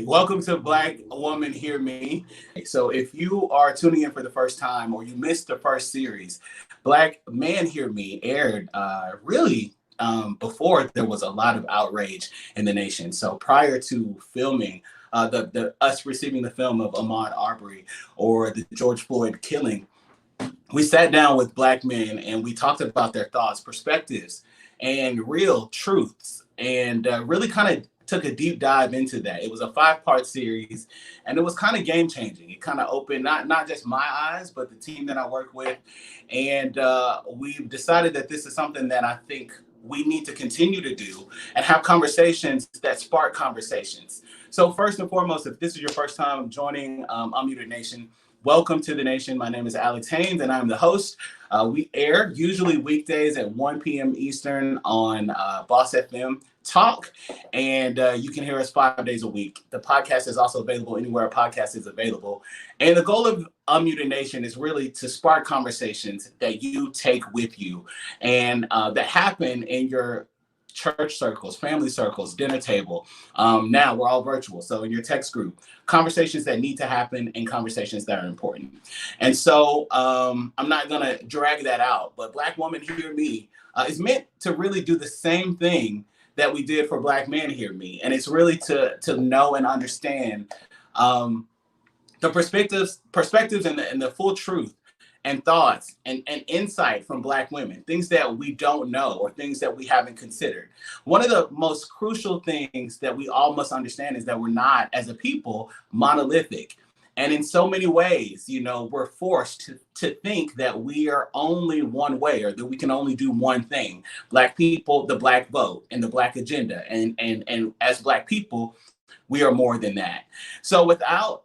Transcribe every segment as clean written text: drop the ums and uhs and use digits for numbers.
welcome to Black Woman Hear Me. So if you are tuning in for the first time or you missed the first series, Black Man Hear Me aired before there was a lot of outrage in the nation. So prior to filming, the us receiving the film of Ahmaud Arbery or the George Floyd killing, we sat down with Black men and we talked about their thoughts, perspectives, and real truths, and really kind of took a deep dive into that. It was a 5-part series, and it was kind of game changing. It kind of opened not just my eyes, but the team that I work with, and we've decided that this is something that I think we need to continue to do and have conversations that spark conversations. So first and foremost, if this is your first time joining Unmuted Nation, welcome to the nation. My name is Alex Haynes, and I'm the host. We air usually weekdays at 1 p.m. Eastern on BossFM Talk, and you can hear us 5 days a week. The podcast is also available anywhere a podcast is available. And the goal of Unmuted Nation is really to spark conversations that you take with you and that happen in your church circles, family circles, dinner table. Now we're all virtual. So in your text group, conversations that need to happen and conversations that are important. And so I'm not going to drag that out, but Black Woman Hear Me is meant to really do the same thing that we did for Black Men Hear Me. And it's really to know and understand the perspectives and the full truth and thoughts and insight from Black women, things that we don't know or things that we haven't considered. One of the most crucial things that we all must understand is that we're not, as a people, monolithic. And in so many ways, we're forced to think that we are only one way or that we can only do one thing. Black people, the Black vote, and the Black agenda. And as Black people, we are more than that. So without,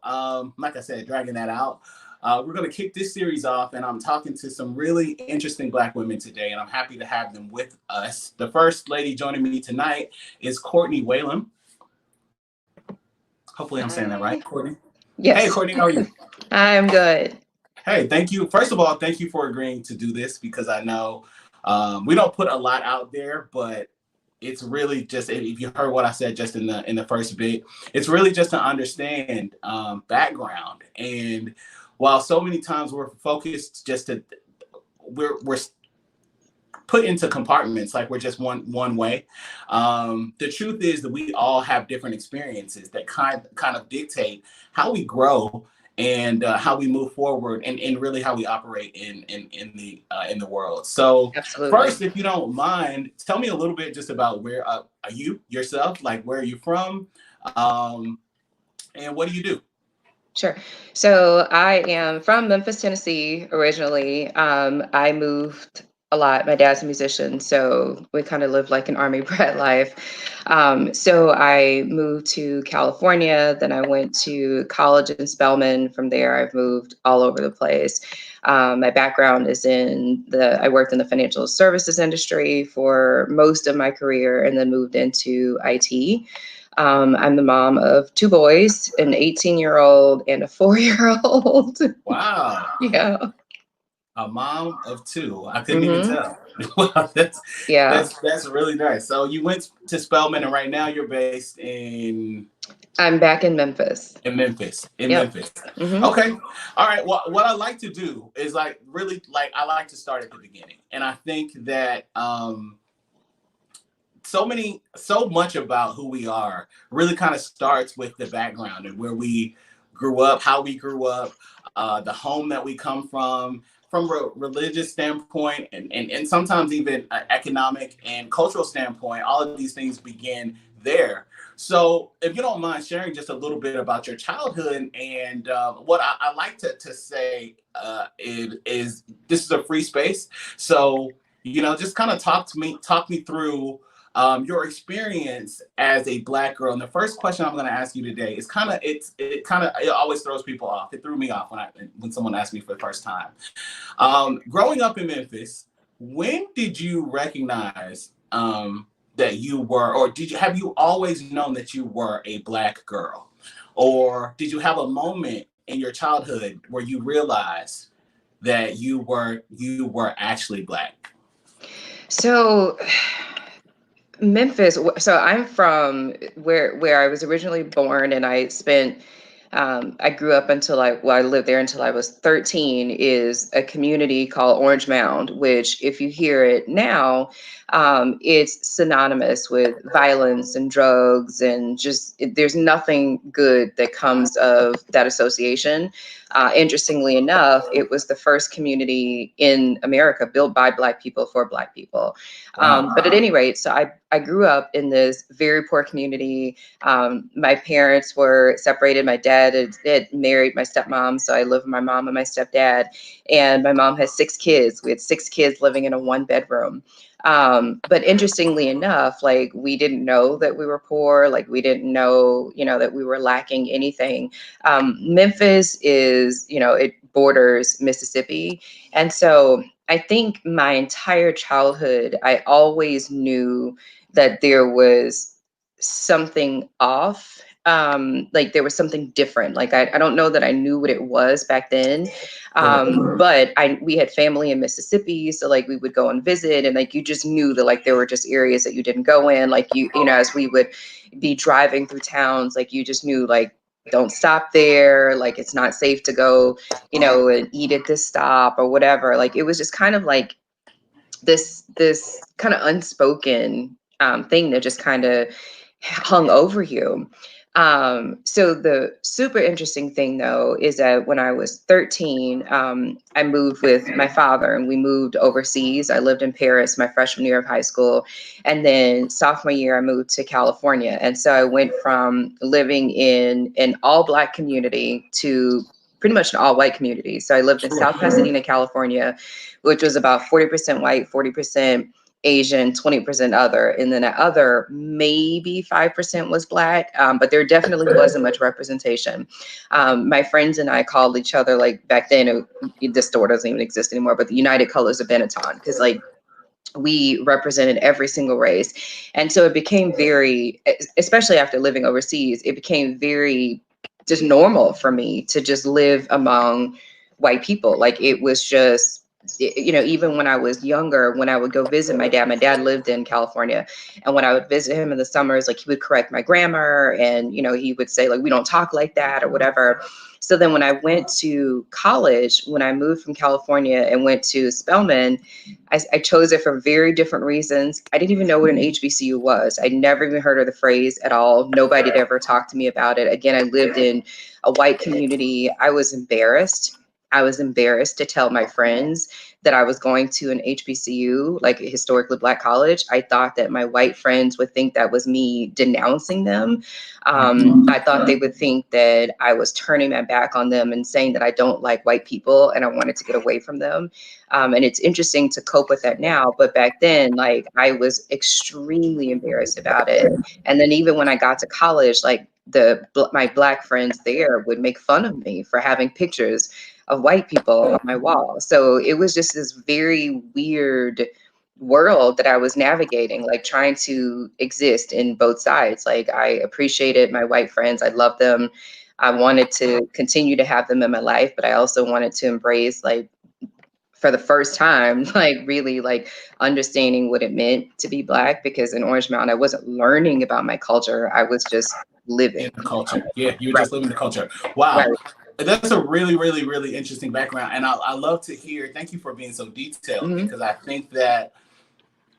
like I said, dragging that out, we're going to kick this series off, and I'm talking to some really interesting Black women today, and I'm happy to have them with us. The first lady joining me tonight is Courtney Whalum. Hopefully I'm saying that right, Courtney. Yes. Hey, Courtney, how are you? I'm good. Hey, thank you. First of all, thank you for agreeing to do this, because I know we don't put a lot out there, but it's really just, if you heard what I said just in the first bit, it's really just to understand background. And while so many times we're focused we're put into compartments, like we're just one way. The truth is that we all have different experiences that kind of dictate how we grow and how we move forward, and really how we operate in the world. So Absolutely. First, if you don't mind, tell me a little bit just about where are you yourself, like where are you from, and what do you do? Sure. So I am from Memphis, Tennessee, originally. I moved a lot. My dad's a musician, so we kind of lived like an army brat life. So I moved to California, then I went to college in Spelman. From there, I've moved all over the place. My background is I worked in the financial services industry for most of my career and then moved into IT. I'm the mom of 2 boys, an 18-year-old and a 4-year-old. Wow. Yeah. A mom of 2. I couldn't even tell. Wow, that's really nice. So you went to Spelman, and right now you're based in... I'm back in Memphis. Memphis. Mm-hmm. Okay. All right. Well, what I like to do is I like to start at the beginning. And I think that so much about who we are really kind of starts with the background and where we grew up, how we grew up, the home that we come from a religious standpoint, and sometimes even economic and cultural standpoint. All of these things begin there. So if you don't mind sharing just a little bit about your childhood, and what I like to say is this is a free space. So, just kind of talk me through your experience as a Black girl. And the first question I'm going to ask you today is it always throws people off. It threw me off when someone asked me for the first time. Growing up in Memphis, when did you recognize that you were, or have you always known that you were a Black girl? Or did you have a moment in your childhood where you realized that you were actually Black? So Memphis. So I'm from where I was originally born, and I spent. I grew up until I lived there until I was 13. Is a community called Orange Mound, which, if you hear it now, it's synonymous with violence and drugs, and just there's nothing good that comes of that association. Interestingly enough, it was the first community in America built by Black people for Black people. Wow. But at any rate, so I grew up in this very poor community. My parents were separated. My dad had married my stepmom, so I lived with my mom and my stepdad. And my mom has 6 kids. We had 6 kids living in a 1 bedroom. But interestingly enough, like, we didn't know that we were poor. Like, we didn't know, that we were lacking anything. Memphis is, it borders Mississippi. And so I think my entire childhood, I always knew that there was something off. Like, there was something different. Like, I don't know that I knew what it was back then. But we had family in Mississippi, so like we would go and visit, and like you just knew that like there were just areas that you didn't go in. Like, as we would be driving through towns, like you just knew, like, don't stop there, like it's not safe to go, and eat at this stop or whatever. Like, it was just kind of like this kind of unspoken thing that just kind of hung over you. So the super interesting thing, though, is that when I was 13, I moved with my father, and we moved overseas. I lived in Paris my freshman year of high school. And then sophomore year, I moved to California. And so I went from living in an all Black community to pretty much an all white community. So I lived in South Pasadena, California, which was about 40% white, 40% Asian, 20% other. And then that other, maybe 5% was Black, but there definitely wasn't much representation. My friends and I called each other, like, back then, this store doesn't even exist anymore, but the United Colors of Benetton, because like we represented every single race. And so it became very, especially after living overseas, it became very just normal for me to just live among white people. Like, it was just, even when I was younger, when I would go visit my dad lived in California. And when I would visit him in the summers, like, he would correct my grammar, and, he would say, like, we don't talk like that or whatever. So then when I went to college, when I moved from California and went to Spelman, I chose it for very different reasons. I didn't even know what an HBCU was. I'd never even heard of the phrase at all. Nobody had ever talked to me about it. Again, I lived in a white community. I was embarrassed. I was embarrassed to tell my friends that I was going to an HBCU, like a historically Black college. I thought that my white friends would think that was me denouncing them. I thought they would think that I was turning my back on them and saying that I don't like white people and I wanted to get away from them. And it's interesting to cope with that now. But back then, like, I was extremely embarrassed about it. And then even when I got to college, like, my Black friends there would make fun of me for having pictures of white people on my wall. So it was just this very weird world that I was navigating, like trying to exist in both sides. Like, I appreciated my white friends. I loved them. I wanted to continue to have them in my life, but I also wanted to embrace, like, for the first time, like, really, like, understanding what it meant to be Black, because in Orange Mountain, I wasn't learning about my culture. I was just living. In the culture. Yeah, you were Right, just living the culture. right. Wow. That's a really, really, really interesting background. And I love to hear, thank you for being so detailed, Mm-hmm, because I think that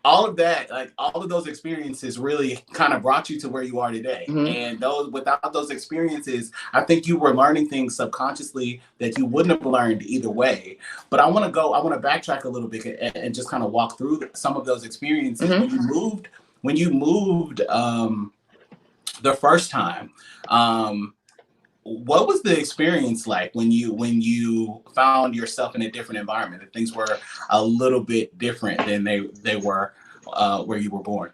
all of that, like all of those experiences really kind of brought you to where you are today. mm-hmm, And those, without those experiences, I think you were learning things subconsciously that you wouldn't have learned either way. But I want to backtrack a little bit and just kind of walk through some of those experiences. mm-hmm. When you moved the first time, um, what was the experience like when you found yourself in a different environment, that things were a little bit different than they were where you were born?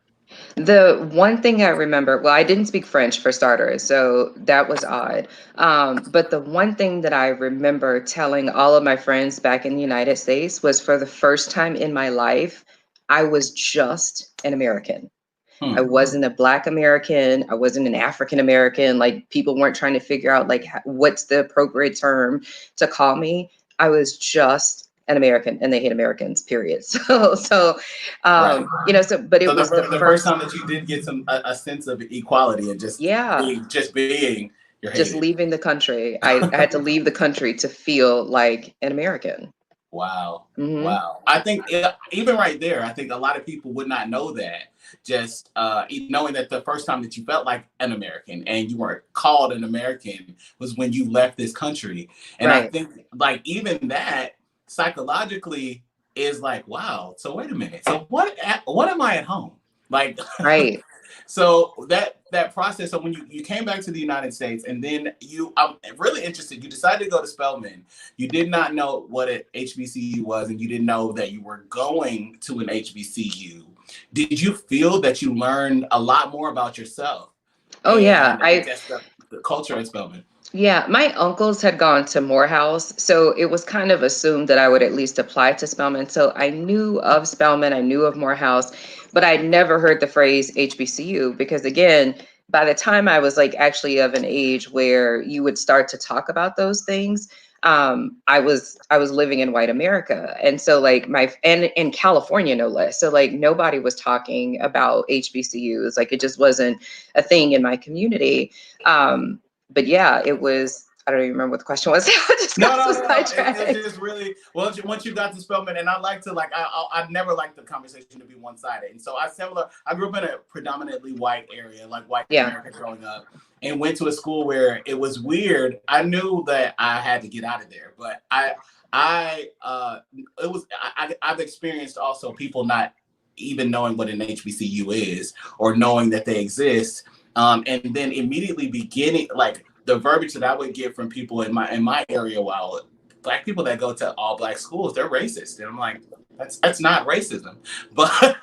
The one thing I remember, well, I didn't speak French for starters, so that was odd. But the one thing that I remember telling all of my friends back in the United States was, for the first time in my life, I was just an American. I Hmm. wasn't a Black American. I wasn't an African American. Like, people weren't trying to figure out, like, what's the appropriate term to call me. I was just an American and they hate Americans, period. Right. But So it was the the first first, time that you did get a sense of equality and yeah, just being, you're just hated. leaving the country. I had to leave the country to feel like an American. Wow. Hmm. Wow. I think even right there, I think a lot of people would not know that. Just knowing that the first time that you felt like an American and you were called an American was when you left this country. And I Right, think like even that psychologically is like, wow. So wait a minute. So what am I at home? Like right. so that process. So when you came back to the United States, and then I'm really interested. You decided to go to Spelman. You did not know what an HBCU was, and you didn't know that you were going to an HBCU. Did you feel that you learned a lot more about yourself Oh yeah, and just the culture at Spelman? yeah, my uncles had gone to Morehouse, so it was kind of assumed that I would at least apply to Spelman. So I knew of Spelman, I knew of Morehouse, but I'd never heard the phrase HBCU because, again, by the time I was like actually of an age where you would start to talk about those things, I was living in white America, and so like and in California no less. So like nobody was talking about HBCUs, like it just wasn't a thing in my community. Um, but yeah, it was. I don't even remember what the question was. I just No, got no, so no, no. It was sidetracked. just really well. Once you got to Spelman, and I like to like I never liked the conversation to be one sided, and so I grew up in a predominantly white area, like white Yeah. America growing up, and went to a school where it was weird. I knew that I had to get out of there, but I it was I've experienced also people not even knowing what an HBCU is or knowing that they exist, and then immediately beginning like the verbiage that I would get from people in my area, while black people that go to all black schools, they're racist, and I'm like, that's not racism, but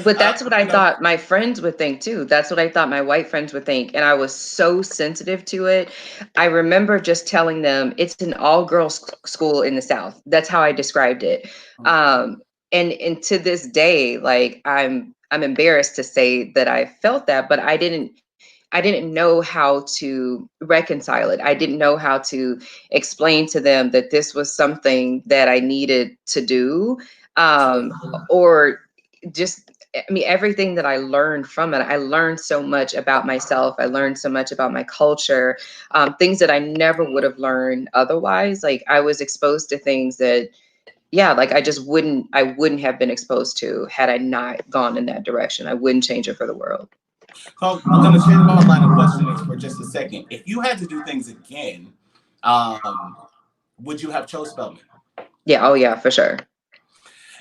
But that's what I you know, thought my friends would think too. That's what I thought my white friends would think. And I was so sensitive to it. I remember just telling them it's an all girls school in the South. That's how I described it. Um, and to this day, like I'm embarrassed to say that I felt that, but I didn't know how to reconcile it. I didn't know how to explain to them that this was something that I needed to do, or just, I mean, everything that I learned from it. I learned so much about myself. I learned so much about my culture, things that I never would have learned otherwise. Like I was exposed to things that, yeah, like I wouldn't have been exposed to had I not gone in that direction. I wouldn't change it for the world. so I'm going to change my line of questioning for just a second. If you had to do things again, would you have chose Spelman? Yeah. Oh yeah, for sure.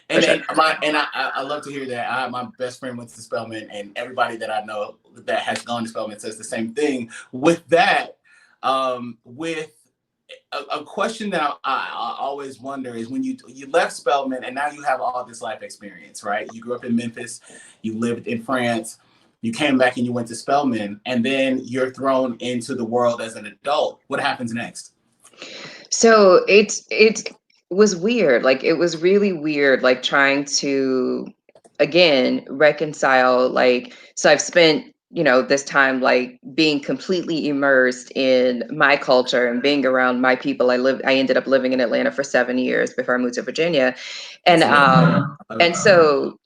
For And sure. I love to hear that. My best friend went to Spelman, and everybody that I know that has gone to Spelman says the same thing. With that, with a question that I always wonder is when you left Spelman and now you have all this life experience, right? You grew up in Memphis, you lived in France, you came back and you went to Spelman, and then you're thrown into the world as an adult. What happens next? So it was weird. Like it was really weird, like trying to again reconcile, like, so I've spent, this time like being completely immersed in my culture and being around my people. I ended up living in Atlanta for 7 years before I moved to Virginia. And That's it.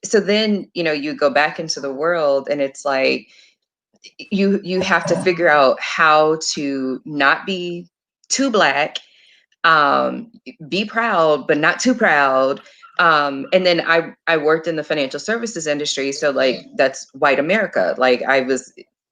so then, you go back into the world and it's like you have to figure out how to not be too black, um, be proud, but not too proud. And then I worked in the financial services industry. So like that's white America. Like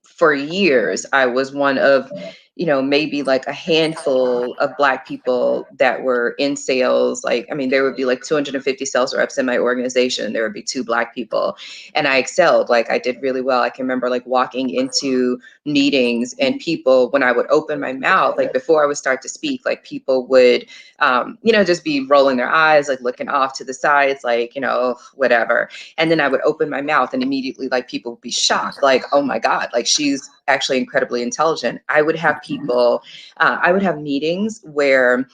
for years, I was one of, maybe like a handful of black people that were in sales. Like, I mean, there would be like 250 sales reps in my organization. There would be two black people and I excelled. Like I did really well. I can remember like walking into meetings and people, when I would open my mouth, like before I would start to speak, like people would, just be rolling their eyes, like looking off to the sides, like, whatever. And then I would open my mouth and immediately like people would be shocked, like, oh my God, like she's actually incredibly intelligent. I would have meetings where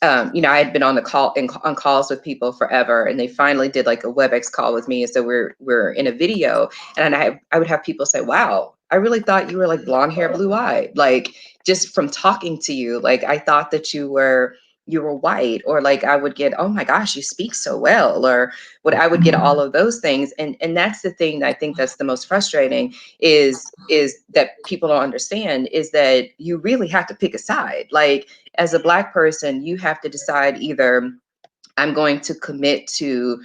I had been on the on calls with people forever, and they finally did like a WebEx call with me. And so we're in a video, and I would have people say, "Wow, I really thought you were like blonde hair, blue eyed. Like just from talking to you, like I thought that you were." you were white, or like I would get, oh my gosh, you speak so well, or what I would get all of those things. And that's the thing that I think that's the most frustrating is that people don't understand is that you really have to pick a side. Like as a Black person, you have to decide either I'm going to commit to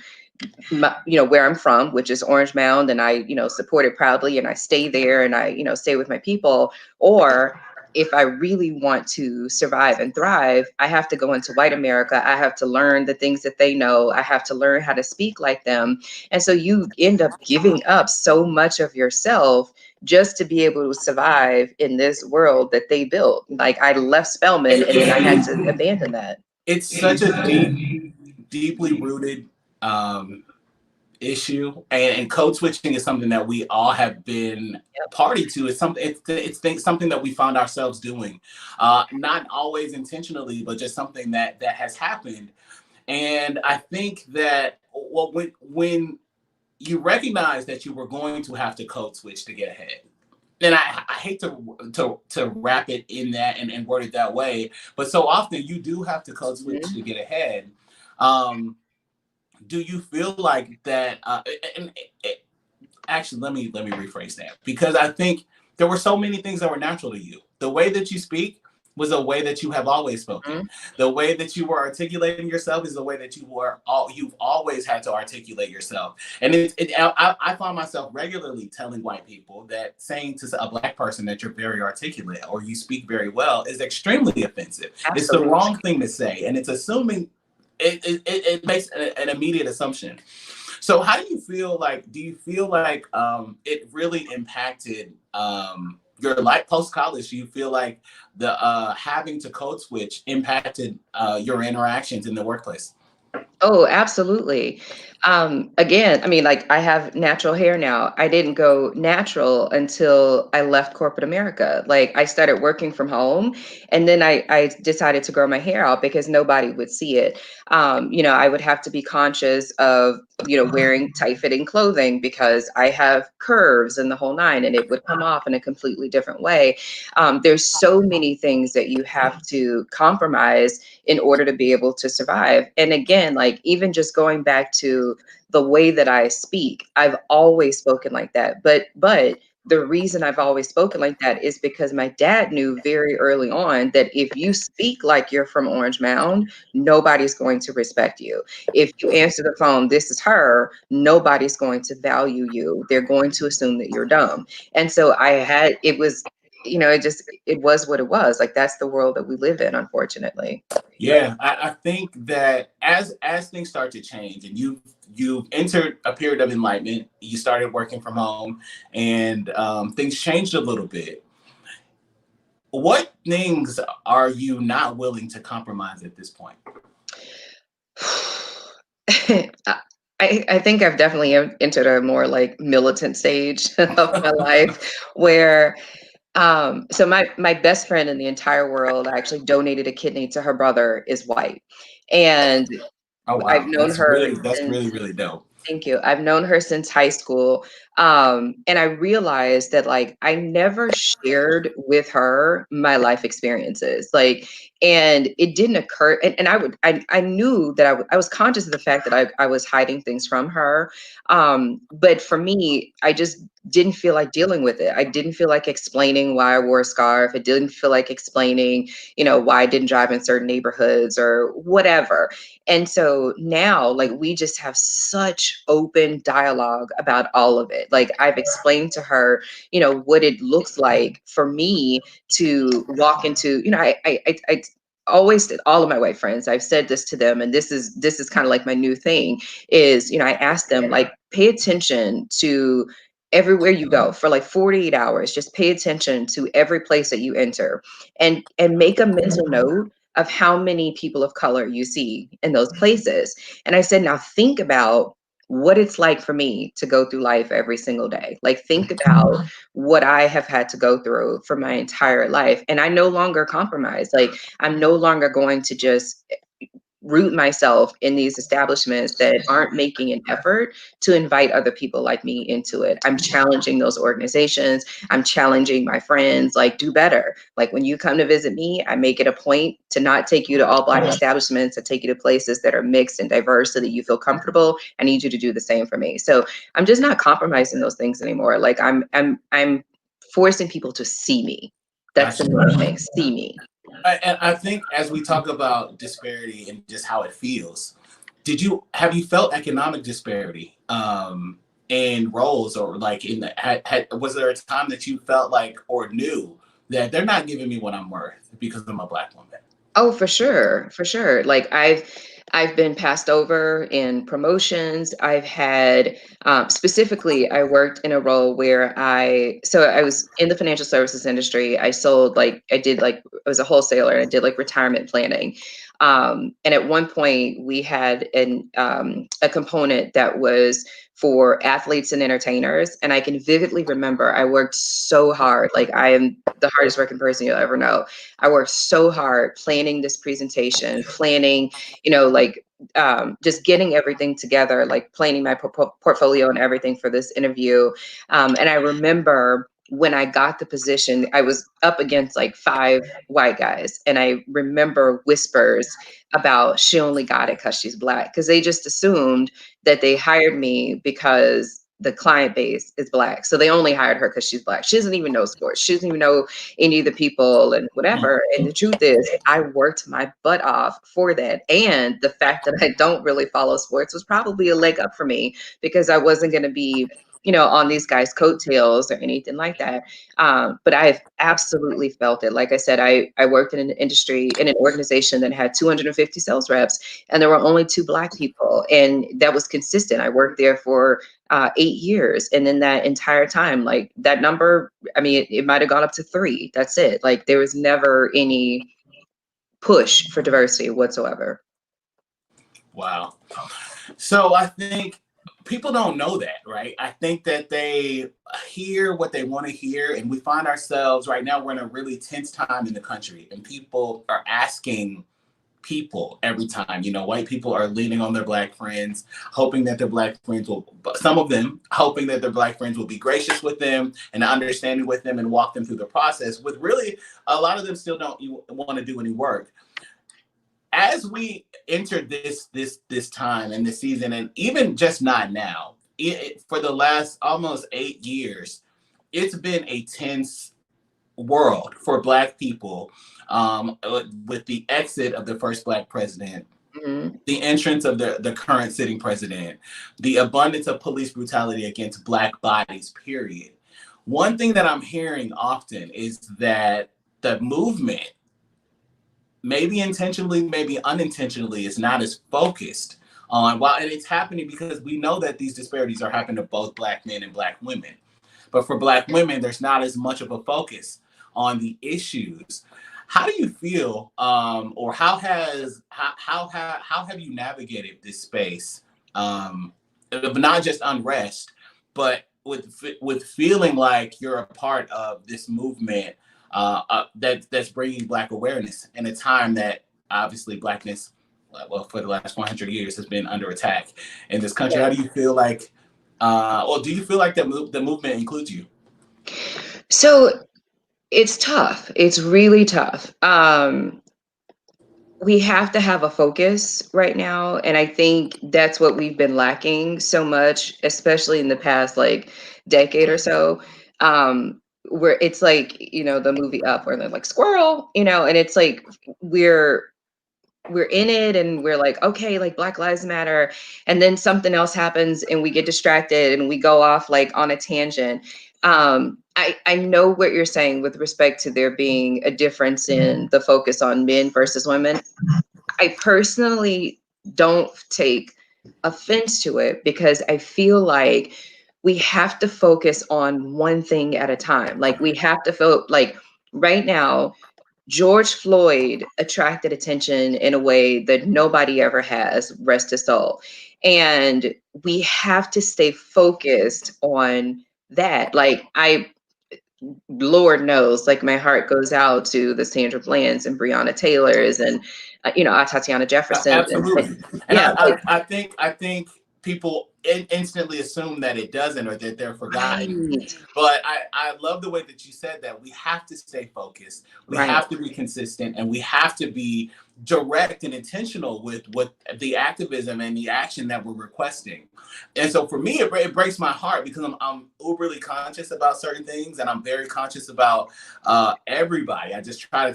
where I'm from, which is Orange Mound, and I, support it proudly, and I stay there, and I, stay with my people. Or if I really want to survive and thrive, I have to go into white America. I have to learn the things that they know. I have to learn how to speak like them. And so you end up giving up so much of yourself just to be able to survive in this world that they built. Like I left Spelman and then I had to abandon that. It's such a deeply rooted um, issue, and code switching is something that we all have been party to. It's something. It's something that we found ourselves doing, not always intentionally, but just something that has happened. And I think that well, when you recognize that you were going to have to code switch to get ahead, and I hate to wrap it in that and word it that way, but so often you do have to code switch to get ahead. Um, do you feel like that? Actually, let me rephrase that, because I think there were so many things that were natural to you. The way that you speak was a way that you have always spoken. The way that you were articulating yourself is the way that you've always had to articulate yourself. And I find myself regularly telling white people that saying to a Black person that you're very articulate or you speak very well is extremely offensive. It's the Absolutely. wrong thing to say, and it's assuming it makes an immediate assumption. So how do you feel like, do you feel like it really impacted your life post college? Do you feel like the having to code switch impacted your interactions in the workplace? Oh, absolutely. Again, I mean, like I have natural hair now. I didn't go natural until I left corporate America. Like I started working from home and then I decided to grow my hair out because nobody would see it. I would have to be conscious of, wearing tight fitting clothing because I have curves and the whole nine and it would come off in a completely different way. There's so many things that you have to compromise in order to be able to survive. And again, like even just going back to the way that I speak, I've always spoken like that. But the reason I've always spoken like that is because my dad knew very early on that if you speak like you're from Orange Mound, nobody's going to respect you. If you answer the phone, this is her, nobody's going to value you. They're going to assume that you're dumb. And so it was, it was what it was. Like that's the world that we live in, unfortunately. Yeah, I think that as things start to change and you've entered a period of enlightenment, you started working from home, and things changed a little bit. What things are you not willing to compromise at this point? I think I've definitely entered a more like militant stage of my life where so my best friend in the entire world actually donated a kidney to her brother is white. And Oh I've wow, known her that's since really really dope. Thank you. I've known her since high school. And I realized that like I never shared with her my life experiences. Like, and it didn't occur. And I knew that I was conscious of the fact that I was hiding things from her. But for me, I just didn't feel like dealing with it. I didn't feel like explaining why I wore a scarf. I didn't feel like explaining, why I didn't drive in certain neighborhoods or whatever. And so now, like, we just have such open dialogue about all of it. Like, I've explained to her, what it looks like for me to walk into, I always all of my white friends, I've said this to them, and this is kind of like my new thing is, I ask them, like, pay attention to everywhere you go for like 48 hours. Just pay attention to every place that you enter and make a mental note of how many people of color you see in those places. And I said, now think about what it's like for me to go through life every single day. Like, think about what I have had to go through for my entire life. And I no longer compromise. Like, I'm no longer going to just root myself in these establishments that aren't making an effort to invite other people like me into it. I'm challenging those organizations. I'm challenging my friends, like, do better. Like, when you come to visit me, I make it a point to not take you to all Black establishments, to take you to places that are mixed and diverse so that you feel comfortable. I need you to do the same for me. So I'm just not compromising those things anymore. Like, I'm forcing people to see me. That's the main thing. See me. And I think as we talk about disparity and just how it feels, have you felt economic disparity in roles, or like was there a time that you felt like or knew that they're not giving me what I'm worth because I'm a Black woman? Oh, for sure, for sure. Like, I've been passed over in promotions. I've had, specifically, I worked in a role where I was in the financial services industry. I was a wholesaler, and I did like retirement planning. And at one point, we had a component that was for athletes and entertainers. And I can vividly remember I worked so hard. Like, I am the hardest working person you'll ever know. I worked so hard planning this presentation, planning, like, just getting everything together, like planning my portfolio and everything for this interview. And I remember when I got the position, I was up against like 5 white guys. And I remember whispers about, she only got it because she's Black, because they just assumed that they hired me because the client base is Black. So they only hired her because she's Black. She doesn't even know sports. She doesn't even know any of the people and whatever. And the truth is, I worked my butt off for that. And the fact that I don't really follow sports was probably a leg up for me, because I wasn't going to be, on these guys' coattails or anything like that. But I've absolutely felt it. Like I said, I worked in an industry, in an organization that had 250 sales reps, and there were only 2 Black people. And that was consistent. I worked there for 8 years. And in that entire time, like, that number, I mean, it might have gone up to 3. That's it. Like, there was never any push for diversity whatsoever. Wow. So I think people don't know that, right? I think that they hear what they want to hear, and we find ourselves right now, we're in a really tense time in the country, and people are asking people every time. White people are leaning on their Black friends, hoping that their Black friends will, some of them hoping that their Black friends will be gracious with them and understanding with them and walk them through the process, with really a lot of them still don't want to do any work. As we enter this time and this season, and even just not now, for the last almost 8 years, it's been a tense world for Black people, with the exit of the first Black president, Mm-hmm. the entrance of the current sitting president, the abundance of police brutality against Black bodies, period. One thing that I'm hearing often is that the movement, maybe intentionally, maybe unintentionally, is not as focused on, and it's happening because we know that these disparities are happening to both Black men and Black women. But for Black women, there's not as much of a focus on the issues. How do you feel, or how have you navigated this space, of not just unrest, but with feeling like you're a part of this movement, that's bringing Black awareness in a time that obviously Blackness, well, for the last 100 years, has been under attack in this country? Yeah. How do you feel like, or do you feel like the movement includes you? So it's tough. It's really tough. We have to have a focus right now. And I think that's what we've been lacking so much, especially in the past like decade or so. Where it's like, the movie Up, where they're like squirrel, and it's like we're in it, and we're like, okay, like Black Lives Matter, and then something else happens and we get distracted and we go off like on a tangent. I know what you're saying with respect to there being a difference in the focus on men versus women. I personally don't take offense to it, because I feel like we have to focus on one thing at a time. Like, we have to feel like right now, George Floyd attracted attention in a way that nobody ever has, rest his soul. And we have to stay focused on that. Like, Lord knows, like, my heart goes out to the Sandra Bland's and Breonna Taylor's and Tatiana Jefferson. Absolutely. And Yeah, I think people instantly assume that it doesn't or that they're forgotten. right, But I love the way that you said that. We have to stay focused. We right. have to be consistent, and we have to be direct and intentional with what the activism and the action that we're requesting. And so for me, it breaks my heart because I'm uberly conscious about certain things, and I'm very conscious about everybody. I try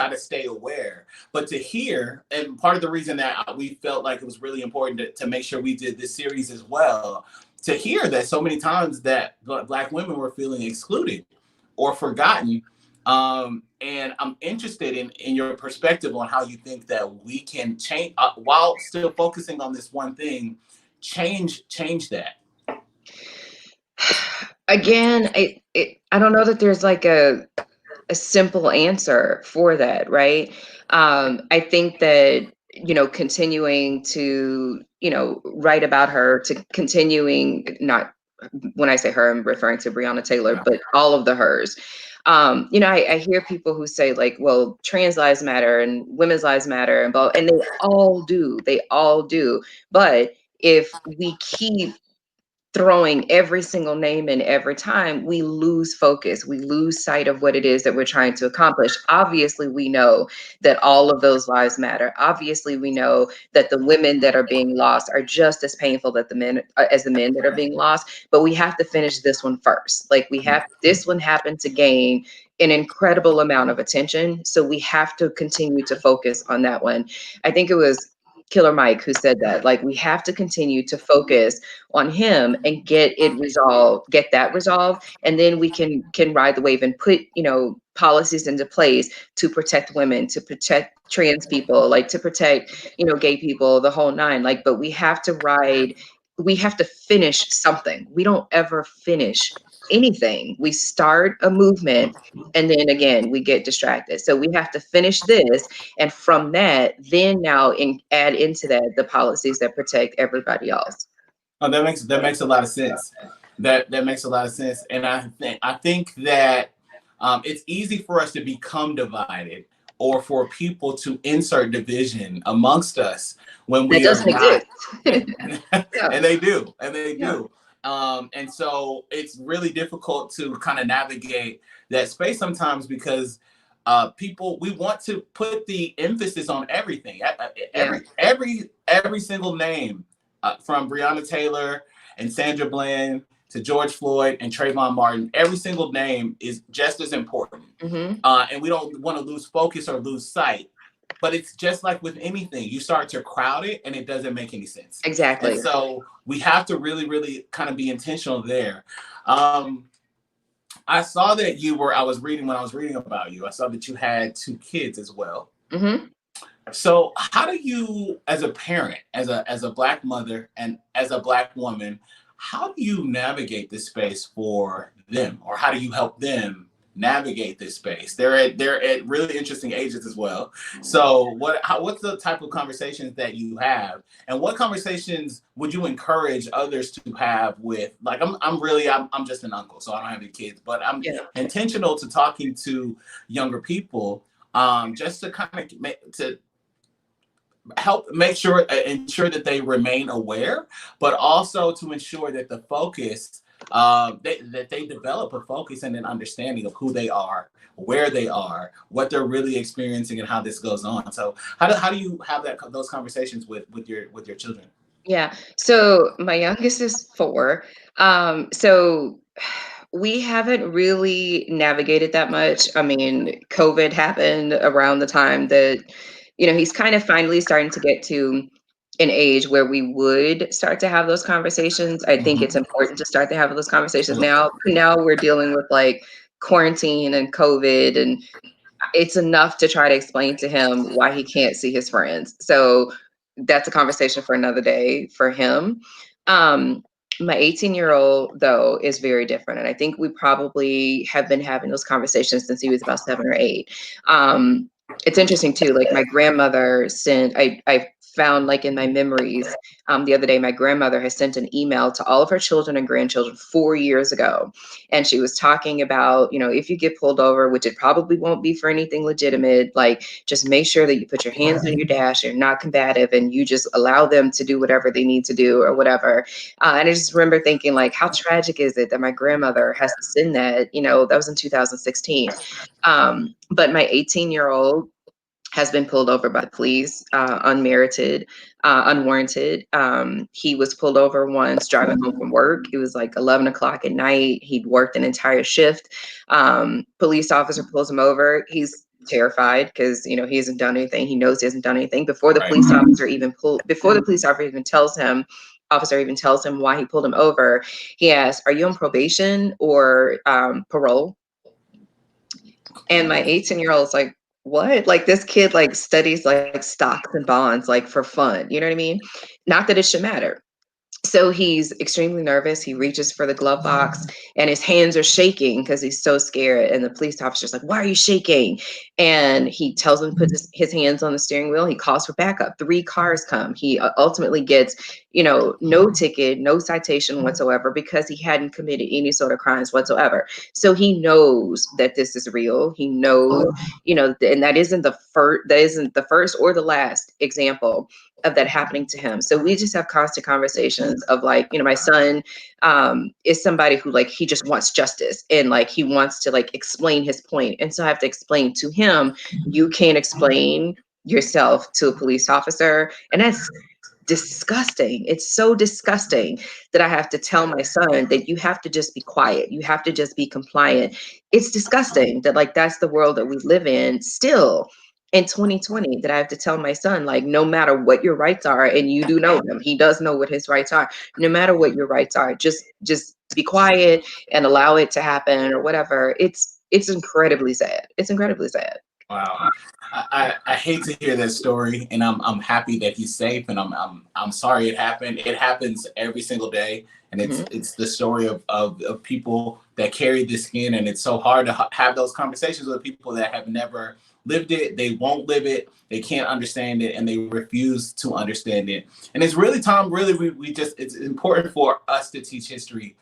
to stay aware. But to hear, and part of the reason that we felt like it was really important to make sure we did this series as well, to hear that so many times that Black women were feeling excluded or forgotten. And I'm interested in your perspective on how you think that we can change, while still focusing on this one thing, change that. Again, I don't know that there's like a simple answer for that, right? I think that, continuing to, write about her, to continuing, not when I say her, I'm referring to Breonna Taylor, Yeah. but all of the hers. I hear people who say like, well, trans lives matter and women's lives matter and they all do. But if we keep throwing every single name in every time, we lose focus. We lose sight of what it is that we're trying to accomplish. Obviously, we know that all of those lives matter. Obviously, we know that the women that are being lost are just as painful that the men as the men that are being lost. But we have to finish this one first. Like this one happened to gain an incredible amount of attention. So we have to continue to focus on that one. I think it was Killer Mike who said that. Like we have to continue to focus on him and get that resolved, and then we can ride the wave and put policies into place to protect women, to protect trans people, like to protect gay people, the whole nine. Like, but we have to finish something. We don't ever finish anything. We start a movement and then again we get distracted, so we have to finish this, and from that then now add into that the policies that protect everybody else. Oh, that makes a lot of sense. That makes a lot of sense, and I think that it's easy for us to become divided or for people to insert division amongst us when That we are doesn't not, exist. Yeah, and they yeah, do. And so it's really difficult to kind of navigate that space sometimes because people we want to put the emphasis on everything, yeah. every single name from Breonna Taylor and Sandra Bland to George Floyd and Trayvon Martin. Every single name is just as important. Hmm. And we don't want to lose focus or lose sight. But it's just like with anything, you start to crowd it and it doesn't make any sense. And Exactly. so we have to really, really kind of be intentional there. I saw that I was reading when I was reading about you, I saw that you had two kids as well. Hmm. So how do you, as a parent, as a Black mother and as a Black woman, how do you navigate this space for them, or how do you help them navigate this space? They're at really interesting ages as well. So what's the type of conversations that you have, and what conversations would you encourage others to have with, like, I'm just an uncle, so I don't have any kids, but I'm Yeah. intentional to talking to younger people, just to kind of to help ensure that they remain aware, but also to ensure that the focus, that they develop a focus and an understanding of who they are, where they are, what they're really experiencing, and how this goes on. So how do you have those conversations with your children? Yeah. So my youngest is 4. So we haven't really navigated that much. I mean, COVID happened around the time that, he's kind of finally starting to get to an age where we would start to have those conversations. I think it's Mhm. important to start to have those conversations now. Now we're dealing with like quarantine and COVID, and it's enough to try to explain to him why he can't see his friends. So that's a conversation for another day for him. Um, my 18-year-old, though, is very different. And I think we probably have been having those conversations since he was about 7 or 8. It's interesting, too. Like my grandmother I found like in my memories the other day, my grandmother has sent an email to all of her children and grandchildren 4 years ago. And she was talking about, you know, if you get pulled over, which it probably won't be for anything legitimate, like just make sure that you put your hands on your dash, you're not combative, and you just allow them to do whatever they need to do or whatever. And I just remember thinking, like, how tragic is it that my grandmother has to send that? You know, that was in 2016. But my 18-year-old has been pulled over by the police, unmerited, unwarranted. He was pulled over once driving home from work. It was like 11 o'clock at night. He'd worked an entire shift. Police officer pulls him over. He's terrified because, you know, he hasn't done anything. He knows he hasn't done anything. Before the police officer even tells him why he pulled him over, he asks, "Are you on probation or parole?" And my 18-year-old is like, "What?" Like, this kid like studies like stocks and bonds like for fun. You know what I mean? Not that it should matter. So he's extremely nervous. He reaches for the glove box and his hands are shaking because he's so scared. And the police officer's like, "Why are you shaking?" And he tells him to put his hands on the steering wheel. He calls for backup. 3 cars come. He ultimately gets, you know, no ticket, no citation whatsoever because he hadn't committed any sort of crimes whatsoever. So he knows that this is real. He knows, you know, and that isn't the first or the last example of that happening to him. So we just have constant conversations of like, you know, my son is somebody who like, he just wants justice and like, he wants to like explain his point. And so I have to explain to him, you can't explain yourself to a police officer. And that's disgusting. It's so disgusting that I have to tell my son that you have to just be quiet. You have to just be compliant. It's disgusting that like that's the world that we live in still in 2020, that I have to tell my son, like, no matter what your rights are, and you do know them, he does know what his rights are. No matter what your rights are, just be quiet and allow it to happen or whatever. It's incredibly sad. It's incredibly sad. Wow. I hate to hear that story, and I'm happy that he's safe, and I'm sorry it happened. It happens every single day, and it's the story of people that carry this skin, and it's so hard to have those conversations with people that have never lived it. They won't live it. They can't understand it, and they refuse to understand it. And it's really time. Really, we just it's important for us to teach history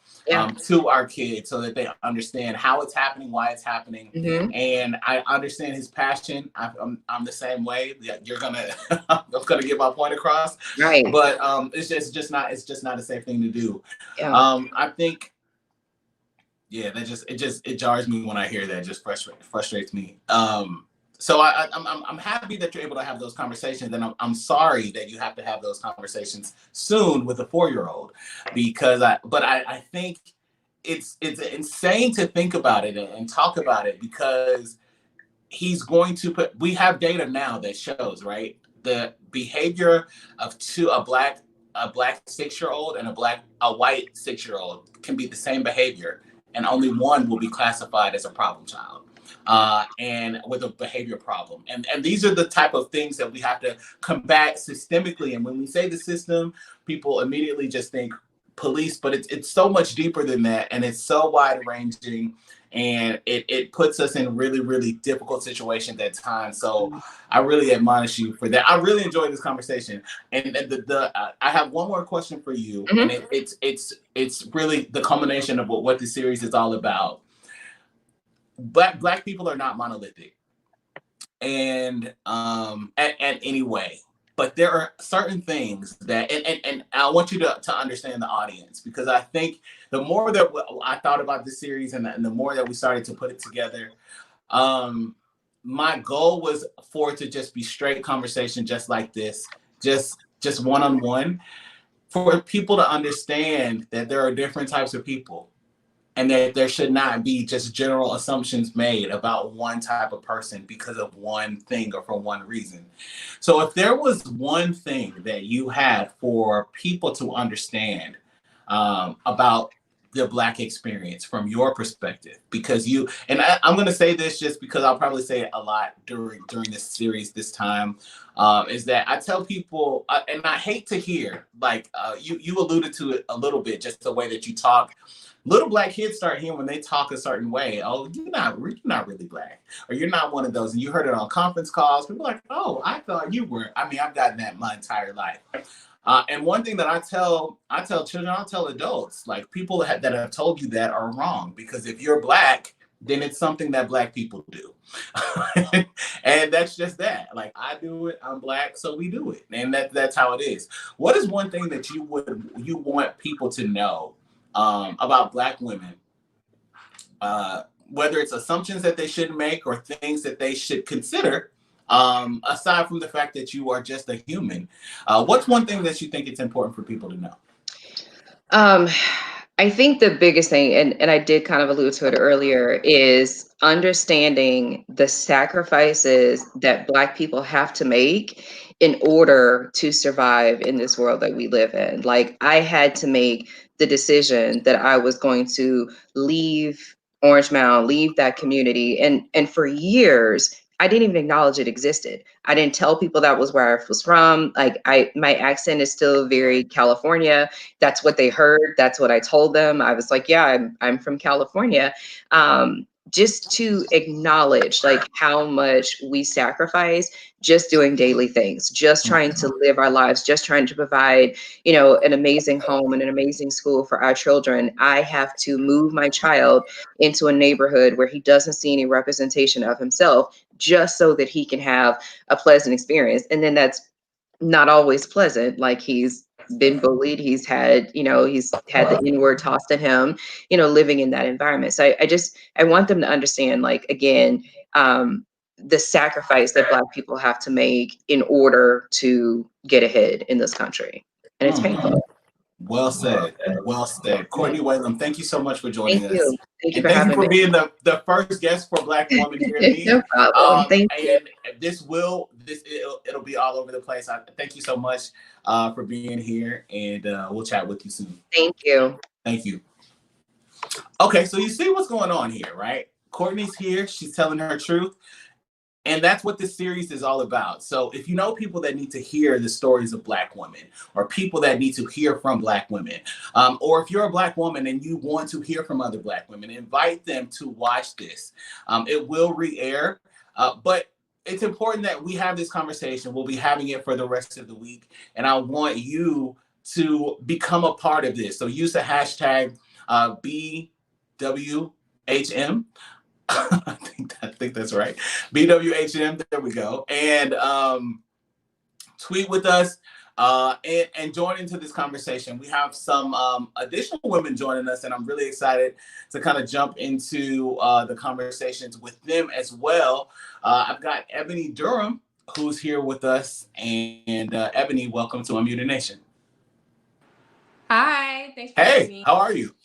to our kids so that they understand how it's happening, why it's happening. And I understand his passion. I'm the same way. You're gonna I'm gonna get my point across, Right. but it's just not a safe thing to do. Yeah. I think that it jars me when I hear that. It just frustrates me. So I'm happy that you're able to have those conversations, and I'm sorry that you have to have those conversations soon with a 4-year-old, because I think it's insane to think about it and talk about it, because he's going to we have data now that shows, right, the behavior of a black 6-year-old and a white 6-year-old can be the same behavior, and only one will be classified as a problem child. And with a behavior problem. And these are the type of things that we have to combat systemically. And when we say the system, people immediately just think police, but it's so much deeper than that. And it's so wide ranging, and it puts us in really, really difficult situations at times. So I really admonish you for that. I really enjoyed this conversation. And I have one more question for you. And it's really the culmination of what the series is all about. Black people are not monolithic, and at any way, but there are certain things that, and I want you to understand the audience, because I think the more that I thought about this series, and the more that we started to put it together, my goal was for it to just be straight conversation, just like this, just one-on-one, for people to understand that there are different types of people, and that there should not be just general assumptions made about one type of person because of one thing or for one reason. So if there was one thing that you had for people to understand about the Black experience from your perspective? Because I'm going to say this just because I'll probably say it a lot during this series this time, is that I tell people, and I hate to hear, like you alluded to it a little bit, just the way that you talk. Little Black kids start hearing when they talk a certain way, oh, you're not really Black, or you're not one of those. And you heard it on conference calls. People are like, oh, I thought you were. I mean, I've gotten that my entire life. And one thing that I tell children, I'll tell adults, like people that have told you that are wrong, because if you're Black, then it's something that Black people do. And that's just that. Like, I do it, I'm Black, so we do it. And that's how it is. What is one thing that you want people to know about Black women, whether it's assumptions that they should make or things that they should consider, aside from the fact that you are just a human? What's one thing that you think it's important for people to know? I think the biggest thing, and I did kind of allude to it earlier, is understanding the sacrifices that Black people have to make in order to survive in this world that we live in. Like, I had to make the decision that I was going to leave Orange Mound, leave that community. And for years, I didn't even acknowledge it existed. I didn't tell people that was where I was from. Like, my accent is still very California. That's what they heard. That's what I told them. I was like, yeah, I'm from California. Just to acknowledge like how much we sacrifice just doing daily things, just trying to live our lives, just trying to provide, an amazing home and an amazing school for our children. I have to move my child into a neighborhood where he doesn't see any representation of himself, just so that he can have a pleasant experience. And then that's not always pleasant. Like, he's been bullied. He's had the N-word tossed at him, living in that environment. So I want them to understand, like, again, the sacrifice that Black people have to make in order to get ahead in this country. And it's painful. Well said. Well said. Courtney Whalum, thank you so much for joining us. Thank you and thank you for being the first guest for Black woman here in me. No problem. Thank you. And it'll be all over the place. Thank you so much for being here, and we'll chat with you soon. Thank you. Thank you. Okay, so you see what's going on here, right? Courtney's here. She's telling her truth. And that's what this series is all about. So if you know people that need to hear the stories of Black women, or people that need to hear from Black women, or if you're a Black woman and you want to hear from other Black women, invite them to watch this. It will re-air, but it's important that we have this conversation. We'll be having it for the rest of the week. And I want you to become a part of this. So use the hashtag BWHM. I think that's right. BWHM. There we go. And tweet with us and join into this conversation. We have some additional women joining us, and I'm really excited to kind of jump into the conversations with them as well. I've got Ebony Durham, who's here with us. And Ebony, welcome to Unmuted Nation. Hi. Thanks for having me. Hey, how are you?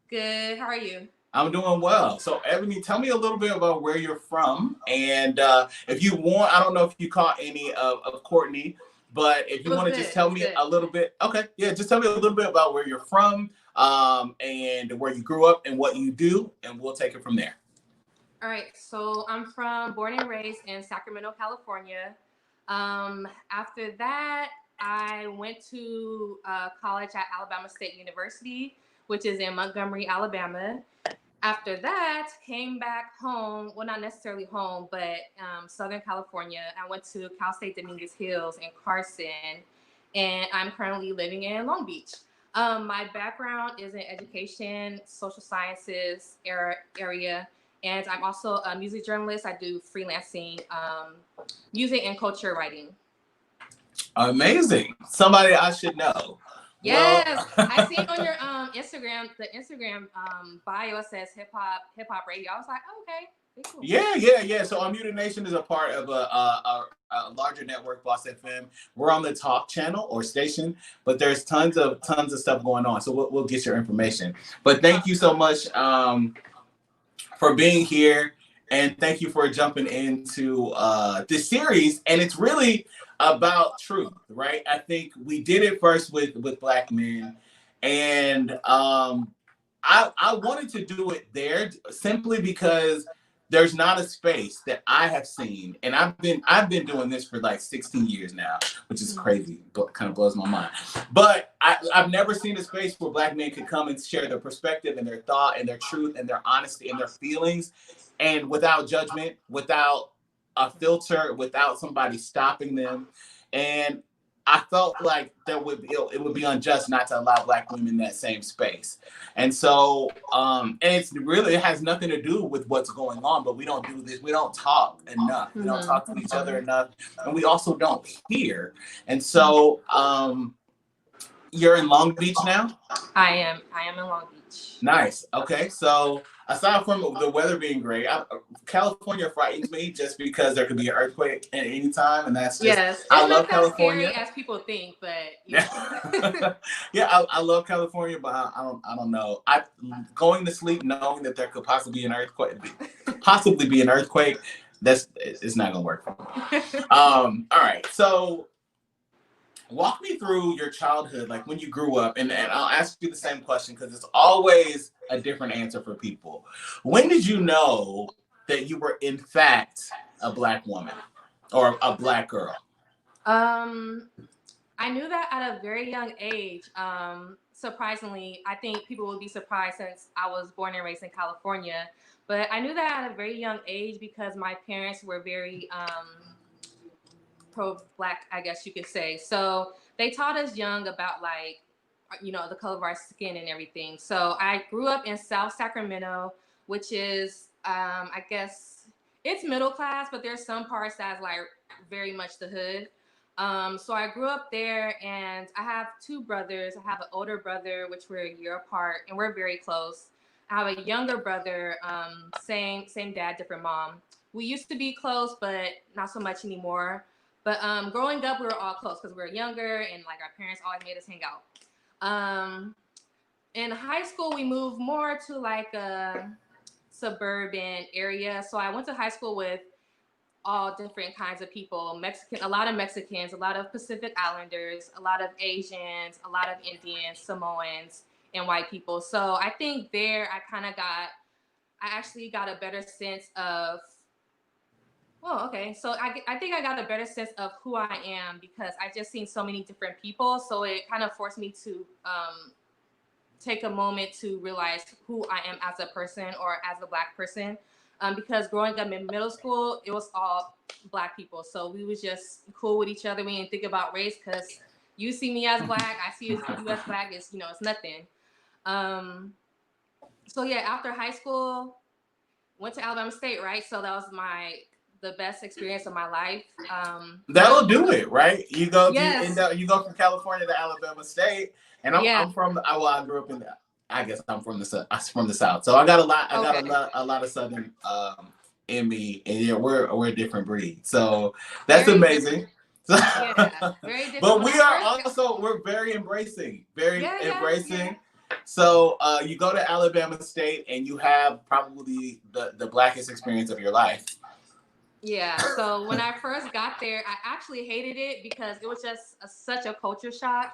Good. How are you? I'm doing well. So, Ebony, tell me a little bit about where you're from. And if you want, I don't know if you caught any of Courtney, but if you want to just tell me a little bit. Okay. Yeah, just tell me a little bit about where you're from, and where you grew up and what you do, and we'll take it from there. All right. So I'm born and raised in Sacramento, California. After that, I went to college at Alabama State University, which is in Montgomery, Alabama. After that, came back home. Well, not necessarily home, but Southern California. I went to Cal State Dominguez Hills in Carson, and I'm currently living in Long Beach. My background is in education, social sciences area, and I'm also a music journalist. I do freelancing, music and culture writing. Amazing. Somebody I should know. Yes, I see on your Instagram, the Instagram bio says hip hop radio. I was like, oh, okay. Cool. Yeah. So Unmuted Nation is a part of a larger network, BossFM. We're on the talk channel or station, but there's tons of stuff going on. So we'll get your information. But thank you so much for being here, and thank you for jumping into this series. And it's really about truth, right? I think we did it first with Black men, and I wanted to do it there simply because there's not a space that I have seen, and I've been doing this for like 16 years now, which is crazy, but kind of blows my mind. But I've never seen a space where Black men could come and share their perspective and their thought and their truth and their honesty and their feelings, and without judgment, without a filter, without somebody stopping them. And I felt like it would be unjust not to allow Black women that same space. And so, and it has nothing to do with what's going on, but we don't do this. We don't talk enough. We don't talk to each other enough. And we also don't hear. And so, you're in Long Beach now? I am in Long Beach. Nice. Okay. So aside from the weather being great, California frightens me just because there could be an earthquake at any time, and that's just Yes, I it's love not as California. scary as people think, but yeah. Yeah, I love California, but I don't know. I going to sleep knowing that there could possibly be an earthquake. That's it's not gonna work for me. All right. So walk me through your childhood, like when you grew up, and I'll ask you the same question because it's always a different answer for people. When did you know that you were in fact a Black woman or a Black girl? um, I knew that at a very young age. Surprisingly, I think people would be surprised since I was born and raised in California. But I knew that at a very young age because my parents were very pro-Black, I guess you could say. So they taught us young about like, the color of our skin and everything. So I grew up in South Sacramento, which is, I guess, it's middle class, but there's some parts that's like very much the hood. So I grew up there, and I have two brothers. I have an older brother, which we're a year apart, and we're very close. I have a younger brother, same dad, different mom. We used to be close, but not so much anymore. But growing up, we were all close because we were younger, and like our parents always made us hang out. Um, in high school, we moved more to like a suburban area. So I went to high school with all different kinds of people, a lot of Mexicans, a lot of Pacific Islanders, a lot of Asians, a lot of Indians, Samoans, and white people. So I think there I actually got a better sense of, well, okay. So I think I got a better sense of who I am because I just seen so many different people. So it kind of forced me to take a moment to realize who I am as a person or as a Black person. Because growing up in middle school, it was all Black people. So we was just cool with each other. We didn't think about race because you see me as Black, I see you as Black. It's nothing. Um, so yeah, after high school, went to Alabama State, right? So that was the best experience of my life. That'll do it, right? Yes. You go from California to Alabama State, and Yeah. I'm from I grew up in I guess I'm from the South, so I got a lot of Southern in me, and yeah, we're a different breed, so that's Very amazing. Yeah, very different. But we're very embracing, Yeah. So you go to Alabama State, and you have probably the Blackest experience of your life. Yeah. So when I first got there, I actually hated it because it was just such a culture shock.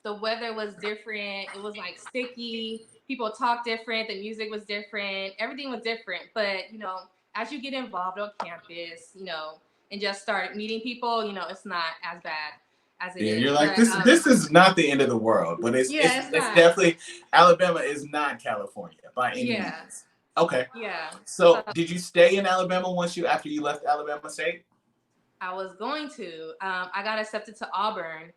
The weather was different. It was like sticky. People talk different. The music was different. Everything was different. But as you get involved on campus, and just start meeting people, it's not as bad as it is. You're like But, this is not the end of the world, but it's not. definitely Alabama is not California by any means. Okay. Yeah. So did you stay in Alabama after you left Alabama State? I was going to. I got accepted to Auburn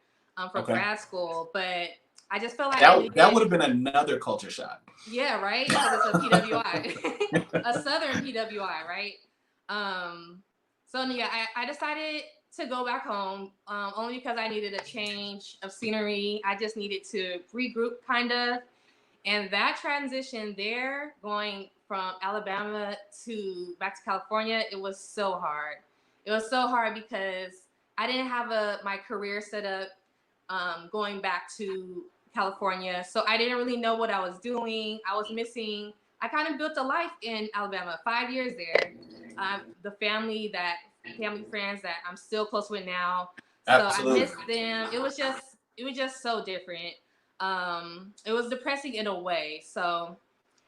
for grad school, but I just felt like that would have been another culture shock. Yeah, right. Because it's a PWI, a Southern PWI, right? So yeah, I decided to go back home only because I needed a change of scenery. I just needed to regroup, kind of. And that transition there, going from Alabama back to California, it was so hard. It was so hard because I didn't have my career set up going back to California. So I didn't really know what I was doing. I kind of built a life in Alabama, 5 years there. The family friends that I'm still close with now. So absolutely. I missed them. It was just so different. It was depressing in a way. So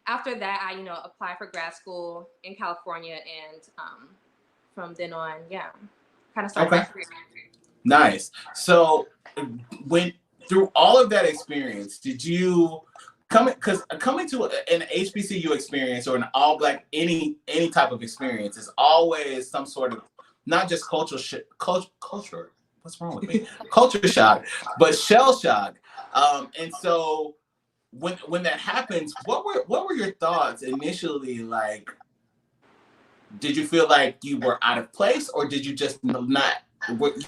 after that, I, applied for grad school in California, and from then on, yeah, kind of started my Okay. career. Nice. So when through all of that experience, did you coming to an HBCU experience or an all black any type of experience is always some sort of not just culture. What's wrong with me? Culture shock, but shell shock. And so when that happens, what were your thoughts initially? Like, did you feel like you were out of place, or did you just not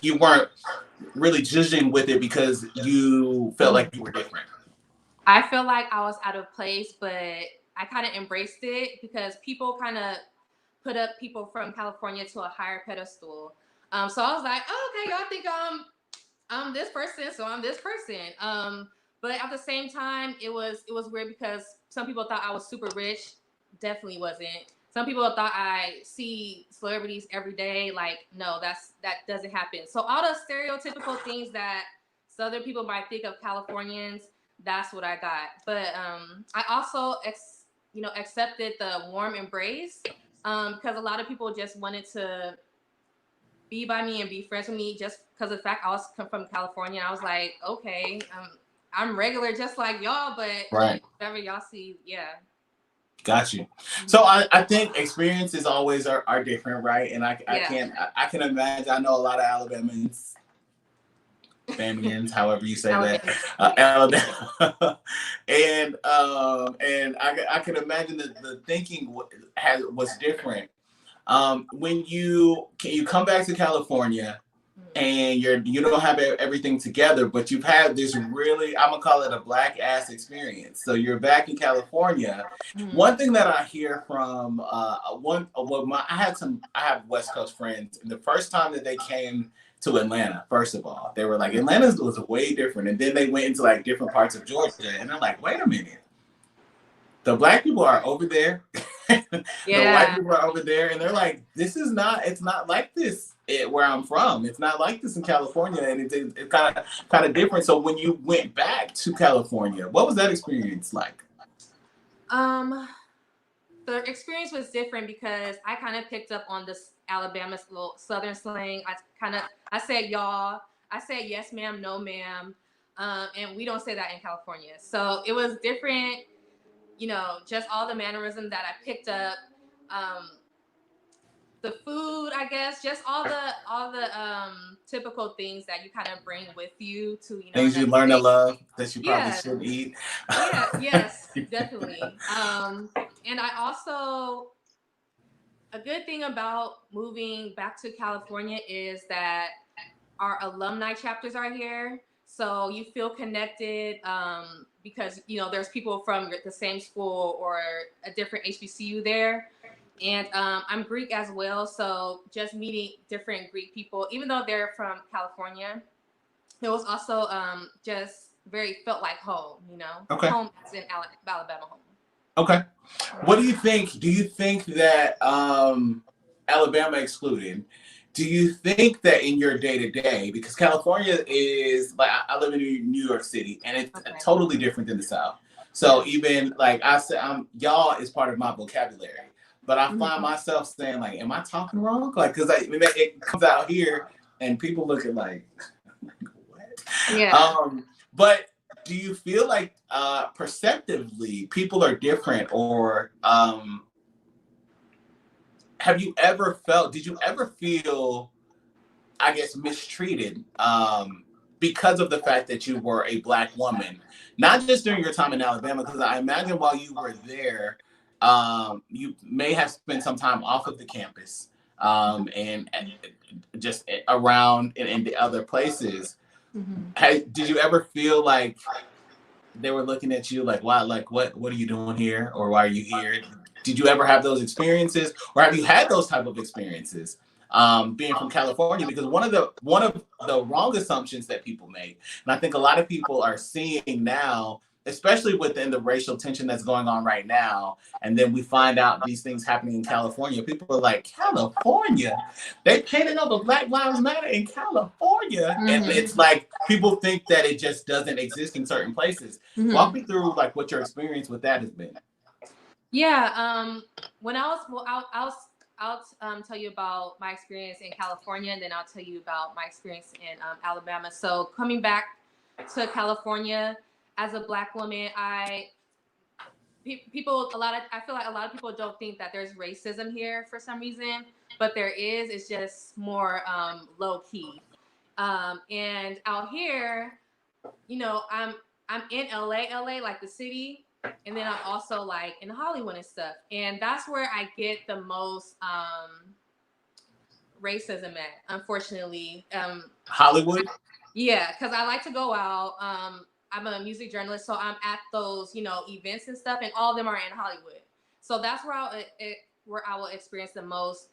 you weren't really judging with it because you felt like you were different? I feel like I was out of place, but I kind of embraced it because people kind of put up people from California to a higher pedestal. So I was like, oh, okay, y'all think I'm this person, so I'm this person. But at the same time, it was weird because some people thought I was super rich. Definitely wasn't. Some people thought I see celebrities every day. Like, no, that doesn't happen. So all the stereotypical things that Southern people might think of Californians, that's what I got. But I also accepted the warm embrace because a lot of people just wanted to be by me and be friends with me just because of the fact I was from California. And I was like, okay, I'm regular just like y'all, but Right. whatever y'all see, yeah. Got you. So I think experiences always are different, right? And I Yeah. can imagine. I know a lot of Alabamans, Bamians, however you say that, Alabama, and I can imagine that the thinking was different. When you come back to California and you don't have everything together, but you've had this really, I'm gonna call it a black ass experience. So you're back in California. One thing that I hear from I have West Coast friends, and the first time that they came to Atlanta, first of all, they were like, Atlanta was way different, and then they went into like different parts of Georgia, and they're like, wait a minute, the black people are over there. The white people are over there, and they're like, it's not like this where I'm from. It's not like this in California, and it's kind of different. So when you went back to California, what was that experience like? The experience was different because I kind of picked up on this Alabama little Southern slang. I said y'all, I said yes ma'am, no ma'am, and we don't say that in California. So it was different, just all the mannerisms that I picked up. The food, I guess, just all the typical things that you kind of bring with you to Things you learn to love that you probably yeah. shouldn't eat. Yeah, yes, definitely. And I also, a good thing about moving back to California is that our alumni chapters are here, so you feel connected because there's people from the same school or a different HBCU there. And I'm Greek as well, so just meeting different Greek people, even though they're from California, it was also just very felt like home, Okay. Home is in Alabama home. Okay. What do you think? Do you think that Alabama excluded? Do you think that in your day to day, because California is like I live in New York City, and it's totally different than the South. So even like I said, y'all is part of my vocabulary, but I find myself saying like, "Am I talking wrong?" Like, because it comes out here, and people look at like, what? Yeah. But do you feel like perceptively people are different, or did you ever feel, I guess, mistreated because of the fact that you were a black woman, not just during your time in Alabama, because I imagine while you were there, you may have spent some time off of the campus and just around in the other places. Did you ever feel like they were looking at you like, why, like, what are you doing here? Or why are you here? Did you ever have those experiences, or have you had those type of experiences being from California? Because one of the wrong assumptions that people make, and I think a lot of people are seeing now especially within the racial tension that's going on right now. And then we find out these things happening in California. People are like, California? They painted over Black Lives Matter in California. And it's like people think that it just doesn't exist in certain places. Walk me through like what your experience with that has been. Yeah. When I was, well, I'll tell you about my experience in California, and then I'll tell you about my experience in Alabama. So coming back to California as a Black woman, I feel like a lot of people don't think that there's racism here for some reason, but there is. It's just more low key. And out here, you know, I'm in LA, like the city, and then I'm also like in Hollywood and stuff, and that's where I get the most racism at, unfortunately. Hollywood? Yeah, because I like to go out. I'm a music journalist, so I'm at those, events and stuff, and all of them are in Hollywood. So that's where I will experience the most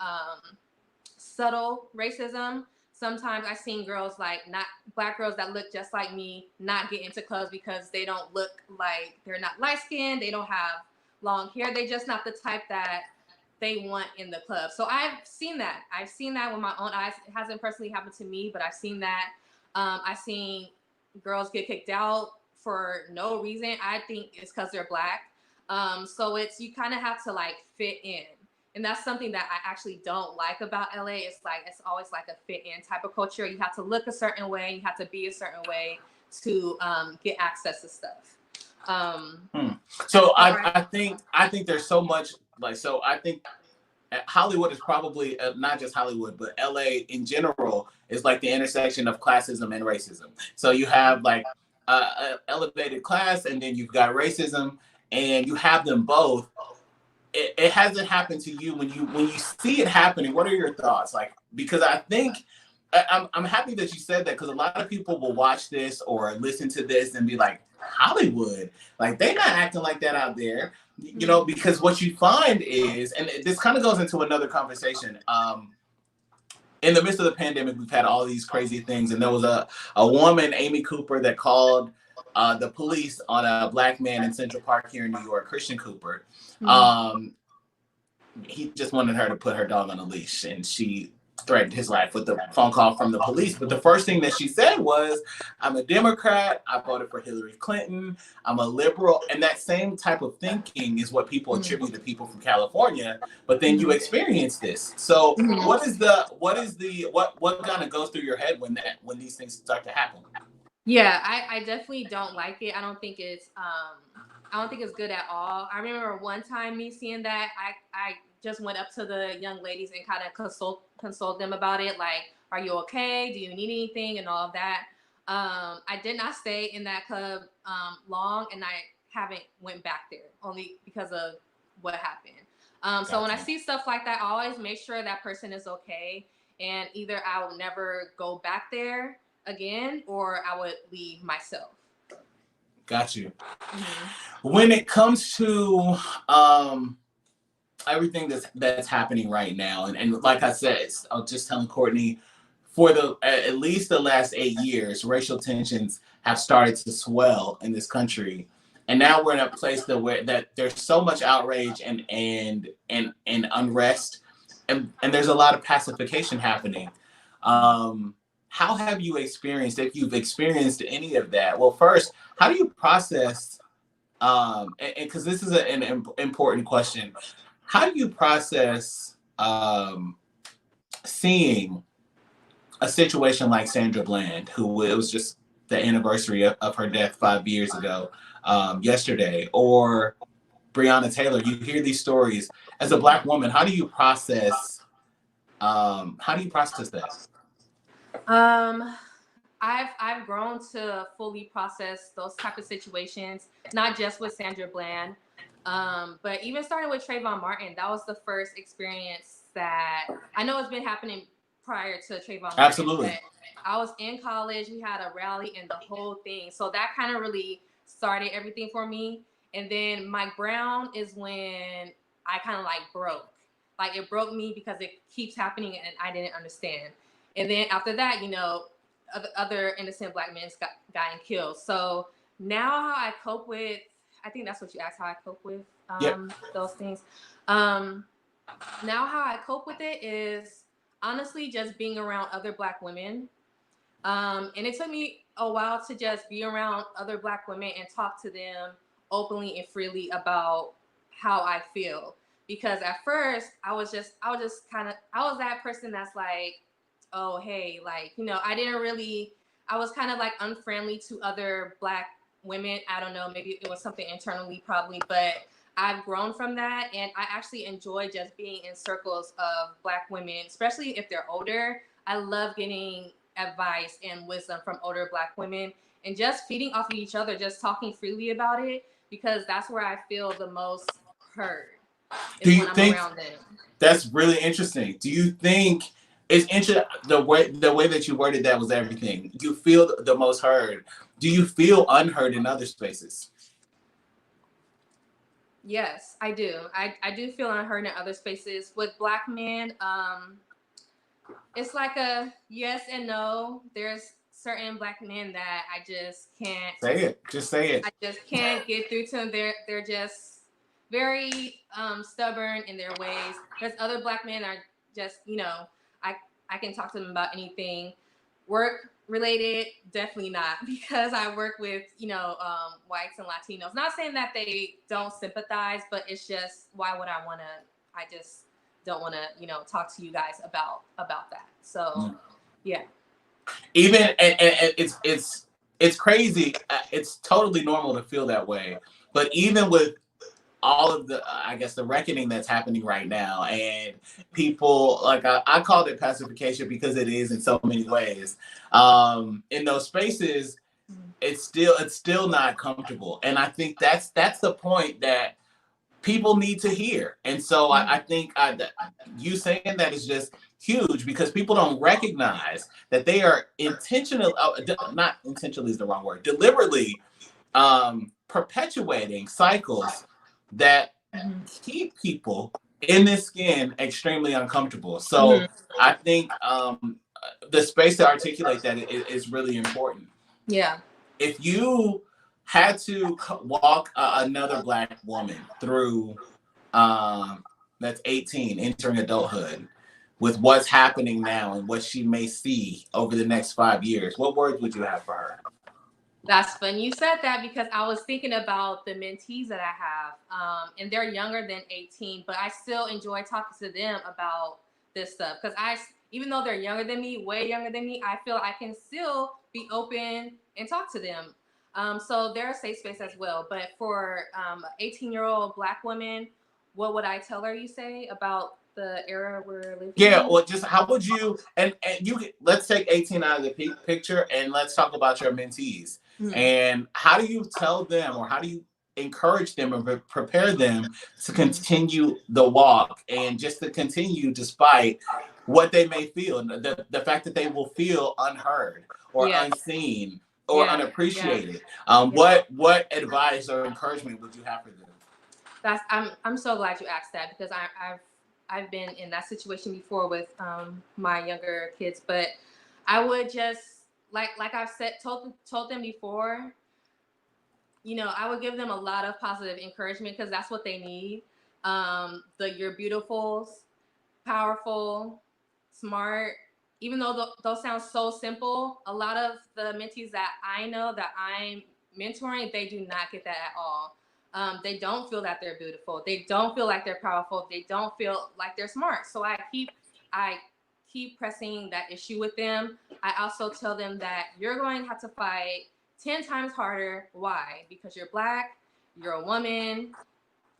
subtle racism. Sometimes I've seen girls, like, not Black girls that look just like me, not get into clubs because they don't look like, they're not light skinned, they don't have long hair, they just not the type that they want in the club. So I've seen that. I've seen that with my own eyes. It hasn't personally happened to me, but I've seen that. I've seen girls get kicked out for no reason. I think it's because they're Black. So you kind of have to like fit in. And that's something that I actually don't like about LA. It's always like a fit in type of culture. You have to look a certain way. You have to be a certain way to get access to stuff. So I think there's so much, like, so I think Hollywood is probably not just Hollywood, but LA in general is like the intersection of classism and racism. So you have like elevated class, and then you've got racism, and you have them both. It hasn't happened to you. When you see it happening, what are your thoughts? Like, because I think I'm happy that you said that, because a lot of people will watch this or listen to this and be like, Hollywood, like, they're not acting like that out there, because what you find is, and this kind of goes into another conversation. In the midst of the pandemic, we've had all these crazy things, and there was a woman, Amy Cooper, that called the police on a Black man in Central Park here in New York, Christian Cooper. He just wanted her to put her dog on a leash, and she threatened his life with a phone call from the police. But the first thing that she said was, I'm a Democrat, I voted for Hillary Clinton, I'm a liberal. And that same type of thinking is what people attribute to people from California. But then you experience this. So what kind of goes through your head when these things start to happen? Yeah, I definitely don't like it. I don't think it's good at all. I remember one time me seeing that, I just went up to the young ladies and kind of consult them about it. Like, are you okay? Do you need anything? And all of that. I did not stay in that club long, and I haven't went back there only because of what happened. So when I see stuff like that, I always make sure that person is okay. And either I will never go back there again, or I would leave myself. Got you. When it comes to everything that's happening right now, and like I said, I was just telling Courtney, for at least the last 8 years, racial tensions have started to swell in this country, and now we're in a place that there's so much outrage and unrest, and there's a lot of pacification happening. How have you experienced, if you've experienced any of that? Well, first, how do you process, and because this is an important question, how do you process seeing a situation like Sandra Bland, who, it was just the anniversary of her death 5 years ago yesterday, or Breonna Taylor? You hear these stories. As a Black woman, how do you process that? I've grown to fully process those type of situations, not just with Sandra Bland, but even starting with Trayvon Martin. That was the first experience that I know it's been happening prior to Trayvon Martin. Absolutely. I was in college, we had a rally and the whole thing. So that kind of really started everything for me. And then Mike Brown is when I kind of like broke. Like, it broke me because it keeps happening and I didn't understand. And then after that, other innocent Black men got killed. So now how I cope with, I think that's what you asked, how I cope with Yep. those things. Now how I cope with it is honestly just being around other Black women. And it took me a while to just be around other Black women and talk to them openly and freely about how I feel. Because at first I was that person that's like, oh, hey, like, I didn't really, I was kind of like unfriendly to other Black women. I don't know, maybe it was something internally probably, but I've grown from that. And I actually enjoy just being in circles of Black women, especially if they're older. I love getting advice and wisdom from older Black women and just feeding off of each other, just talking freely about it, because that's where I feel the most heard Do is you when I'm think around them. that's really interesting? Do you think it's interesting the way that you worded that was everything? You feel the most heard. Do you feel unheard in other spaces? Yes, I do. I do feel unheard in other spaces. With Black men, it's like a yes and no. There's certain Black men that I just can't. Say it. Just say it. I just can't get through to them. They're just very stubborn in their ways. There's other Black men that are just, I can talk to them about anything. Work related, definitely not, because I work with, whites and Latinos. Not saying that they don't sympathize, but it's just, why would I want to? I just don't want to, talk to you guys about that. So, yeah. Even and it's crazy. It's totally normal to feel that way. But even with all of the I guess the reckoning that's happening right now, and people like I called it pacification because it is in so many ways. In those spaces, it's still not comfortable, and I think that's the point that people need to hear. And so I think you saying that is just huge, because people don't recognize that they are intentional, not intentionally is the wrong word, deliberately perpetuating cycles that keep people in this skin extremely uncomfortable. So I think the space to articulate that is really important. Yeah. If you had to walk another Black woman through that's 18 entering adulthood with what's happening now and what she may see over the next 5 years, what words would you have for her? That's funny you said that, because I was thinking about the mentees that I have, and they're younger than 18, but I still enjoy talking to them about this stuff, because even though they're younger than me, way younger than me, I feel I can still be open and talk to them. So they're a safe space as well. But for an 18-year-old Black woman, what would I tell her, you say, about the era we're living Yeah, in? well, just how would you and let's take 18 out of the picture and let's talk about your mentees. And how do you tell them, or how do you encourage them or prepare them to continue the walk, and just to continue despite what they may feel, the fact that they will feel unheard or unseen or unappreciated? What advice or encouragement would you have for them? I'm so glad you asked that, because I've been in that situation before with my younger kids. But I would just, like I've told them before, I would give them a lot of positive encouragement, because that's what they need. You're beautiful, powerful, smart. Even though those sound so simple, a lot of the mentees that I know that I'm mentoring, they do not get that at all. They don't feel that they're beautiful. They don't feel like they're powerful. They don't feel like they're smart. So I keep pressing that issue with them. I also tell them that you're going to have to fight 10 times harder. Why? Because you're Black, you're a woman,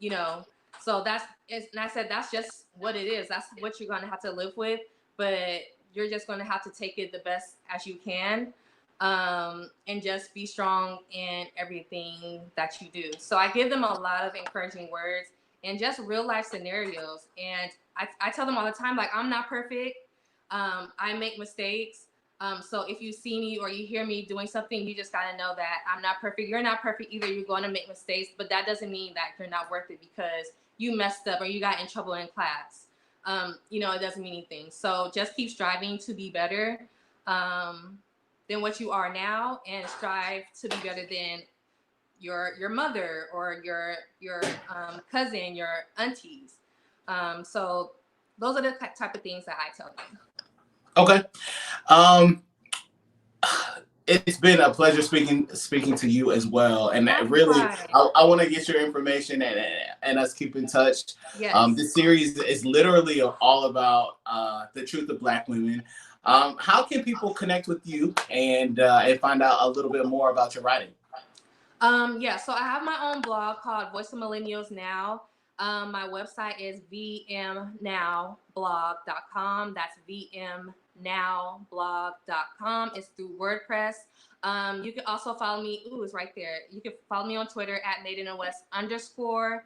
you know. So and I said, that's just what it is. That's what you're going to have to live with. But you're just going to have to take it the best as you can, and just be strong in everything that you do. So I give them a lot of encouraging words and just real life scenarios. And I tell them all the time, like, I'm not perfect. I make mistakes. So if you see me or you hear me doing something, you just got to know that I'm not perfect. You're not perfect either. You're going to make mistakes, but that doesn't mean that you're not worth it because you messed up or you got in trouble in class. It doesn't mean anything. So just keep striving to be better than what you are now, and strive to be better than your mother or your cousin, your aunties. So those are the type of things that I tell them. Okay. Um, it's been a pleasure speaking to you as well. And really, I want to get your information and us keep in touch. Yes. This series is literally all about the truth of Black women. How can people connect with you and find out a little bit more about your writing? Yeah, so I have my own blog called Voice of Millennials Now. My website is vmnowblog.com. That's vmnowblog.com. It's through WordPress. You can also follow me. Ooh, it's right there. You can follow me on Twitter at Made in the West _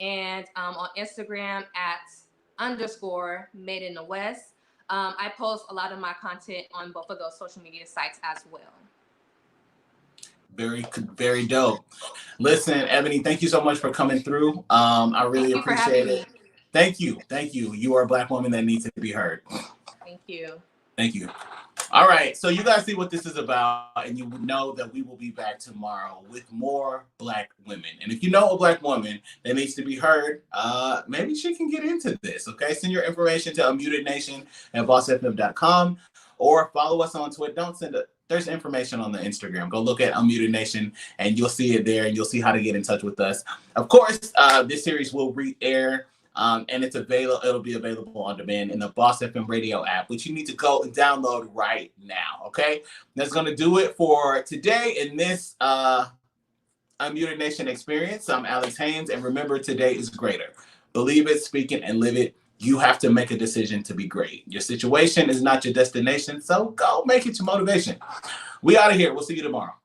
and on Instagram at _ Made in the West. I post a lot of my content on both of those social media sites as well. Very, very dope. Listen, Ebony, thank you so much for coming through. I really appreciate it. Thank you. Thank you. You are a Black woman that needs to be heard. Thank you. Thank you. All right. So you guys see what this is about, and you know that we will be back tomorrow with more Black women. And if you know a Black woman that needs to be heard, maybe she can get into this. Okay. Send your information to unmutednation@bossfm.com or follow us on Twitter. Don't send it. There's information on the Instagram. Go look at Unmuted Nation and you'll see it there and you'll see how to get in touch with us. Of course, this series will re-air and it'll be available on demand in the Boss FM radio app, which you need to go and download right now. Okay. That's going to do it for today in this Unmuted Nation experience. I'm Alex Haynes, and remember, today is greater. Believe it, speak it, and live it. You have to make a decision to be great. Your situation is not your destination, so go make it your motivation. We out of here. We'll see you tomorrow.